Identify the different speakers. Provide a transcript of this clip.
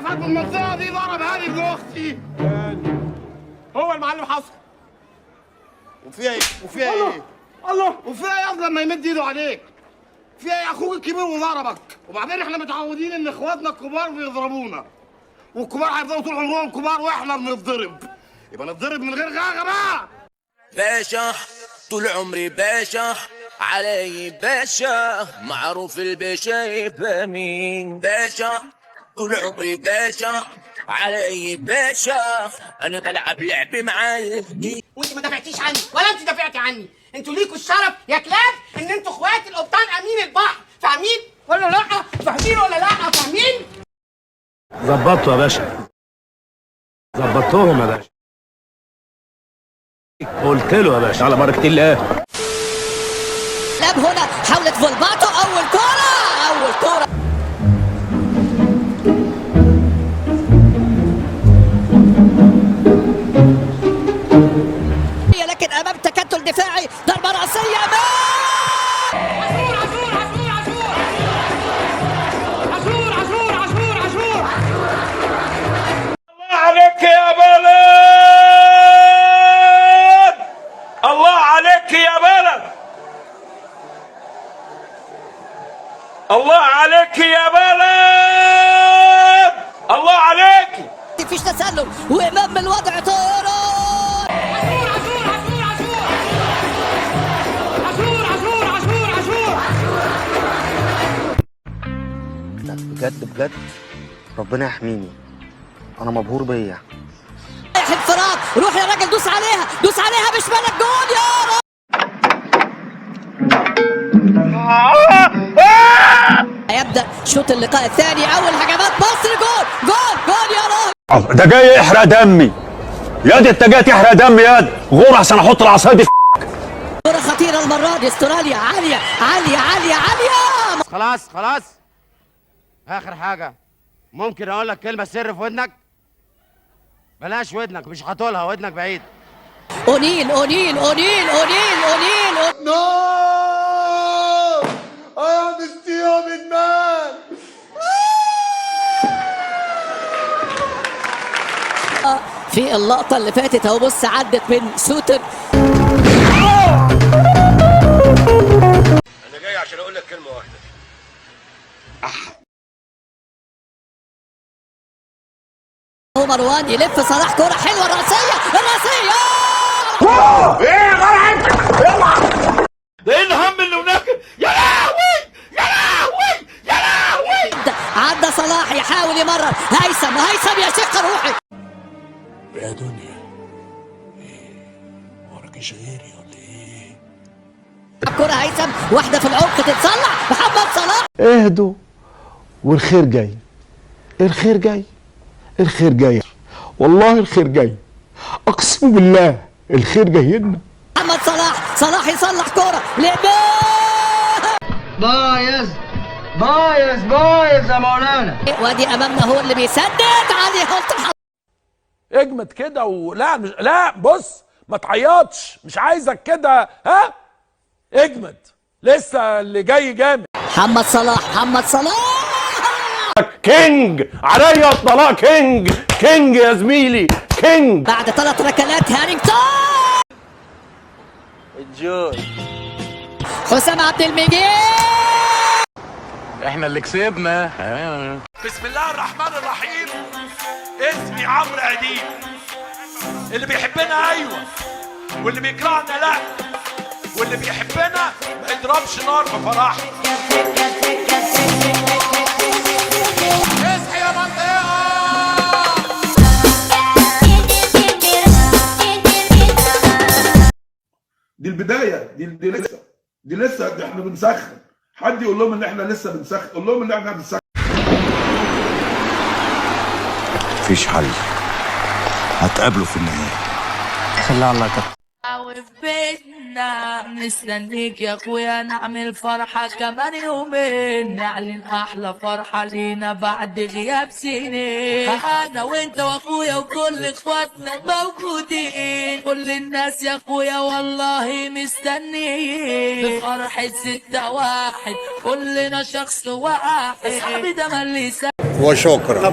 Speaker 1: نفر من المنطقه دي ضرب هاني ابن اختي. هو المعلم حصل. وفيها ايه؟ وفيها ايه؟ الله وفيها ايه اصلا لما يمد ايده عليك؟ فيها ايه؟ اخوك الكبير وضربك، وبعدين احنا متعودين ان اخواتنا الكبار بيضربونا، والكبار هيفضلوا طول عمرهم كبار واحنا بنتضرب، يبقى نتضرب من غير غاغه بقى.
Speaker 2: باشا طول عمري باشا، علي باشا، معروف الباشا يبقى مين. باشا طول عمري باشا، علي باشا، انا بلعب لعب مع الجيل.
Speaker 3: وانت ما دافعتيش عني ولا انت دافعتي عني. انتوا ليكوا الشرف يا كلاب ان انتوا اخوات القبطان امين البحر. فاهمين ولا لا؟ فاهمين ولا لا؟ فاهمين؟
Speaker 4: ظبطوا يا باشا، ظبطتهم يا باشا، قلت له يا باشا على بركة الله.
Speaker 5: لعب هنا، حاولت فولباتو، أول كرة، أول كرة. لكن أمام تكتل دفاعي، ضربة رأسية.
Speaker 3: عاشور عاشور عاشور عاشور عاشور عاشور عاشور.
Speaker 1: الله عليك يا بلد، الله عليك يا بلد، الله عليك يا بلد، الله عليك.
Speaker 5: مفيش تسلل، وإمام من الوضع طائرة.
Speaker 3: عاشور عاشور عاشور عاشور عاشور عاشور عاشور.
Speaker 6: بجد بجد ربنا يحميني، انا مبهور بيا.
Speaker 5: رايح انفراد، روح يا راجل، دوس عليها، دوس عليها بشمالك، جول يا رب. هيبدأ شوط اللقاء الثاني، أول هجمات مصر، جول جول جول يا راجل.
Speaker 4: ده جاي يحرق دمي ياد، انت جاي تحرق دمي ياد، غور عشان احط العصايه دي.
Speaker 5: كرة خطيرة المرة دي، استراليا عالية عالية عالية عالية.
Speaker 7: خلاص خلاص، اخر حاجه ممكن اقول لك كلمه سر في ودنك؟ بلاش ودنك، مش هتقولها، ودنك بعيد.
Speaker 5: أونيل أونيل أونيل أونيل أونيل.
Speaker 1: No! I am the stupid man!
Speaker 5: في اللقطة اللي فاتت اهو، بص عدت من سوتر.
Speaker 1: أنا جاي عشان أقول لك كلمة واحدة.
Speaker 5: هو مروان يلف صلاح، كرة حلوة، الرأسية الرأسية.
Speaker 1: إيه غلط؟ ده إيه الهم اللي هناك؟ يا لهوي! يا لهوي! يا لهوي!
Speaker 5: عدى صلاح يحاول يمرر، هيثم هيثم يا شيخ روحي.
Speaker 8: يا دنيا ايه وراكيش غيري ولا ايه؟
Speaker 5: الكرة هيثم، واحدة في العمق تتصلح، محمد صلاح.
Speaker 8: اهدوا والخير جاي، الخير جاي، الخير جاي، والله الخير جاي، اقسم بالله الخير جاي لنا.
Speaker 5: محمد صلاح، صلاح يصلح كرة
Speaker 7: بايظ بايظ بايظ يا مولانا.
Speaker 5: وادي امامنا هو اللي بيسدد علي هولت.
Speaker 9: اجمد كده ولا مش لا، بص ما تعيطش، مش عايزك كده، ها اجمد، لسه اللي جاي جامد.
Speaker 5: محمد صلاح، محمد صلاح
Speaker 4: كينج عليا الطلاق، كينج كينج يا زميلي، كينج.
Speaker 5: بعد 3 ركلات هارينجتون.
Speaker 7: انجوي.
Speaker 5: حسام عبد المجيد.
Speaker 8: احنا اللي كسبنا.
Speaker 9: بسم الله الرحمن الرحيم. اسمي عمرو اديب. اللي بيحبنا ايوه، واللي بيكرهنا لا، واللي بيحبنا ما يضربش نار بفرحه. اصحي يا منطقه.
Speaker 10: دي البدايه، دي لسه احنا بنسخن. حد يقول لهم ان احنا لسه بنسخن، قول لهم ان احنا بنسخن.
Speaker 8: مفيش حل، هتقابلوا في النهايه. خليها على كده.
Speaker 2: وفي بيتنا مستنيك يا اخويا، نعمل فرحة كمان يومين، نعلن احلى فرحة لينا بعد غياب سنين. انا وانت واخويا وكل اخواتنا موجودين، كل الناس يا اخويا والله مستنيين بفرحة 6-1، كلنا شخص واحد، صاحبي ده ملي
Speaker 6: وشكرا.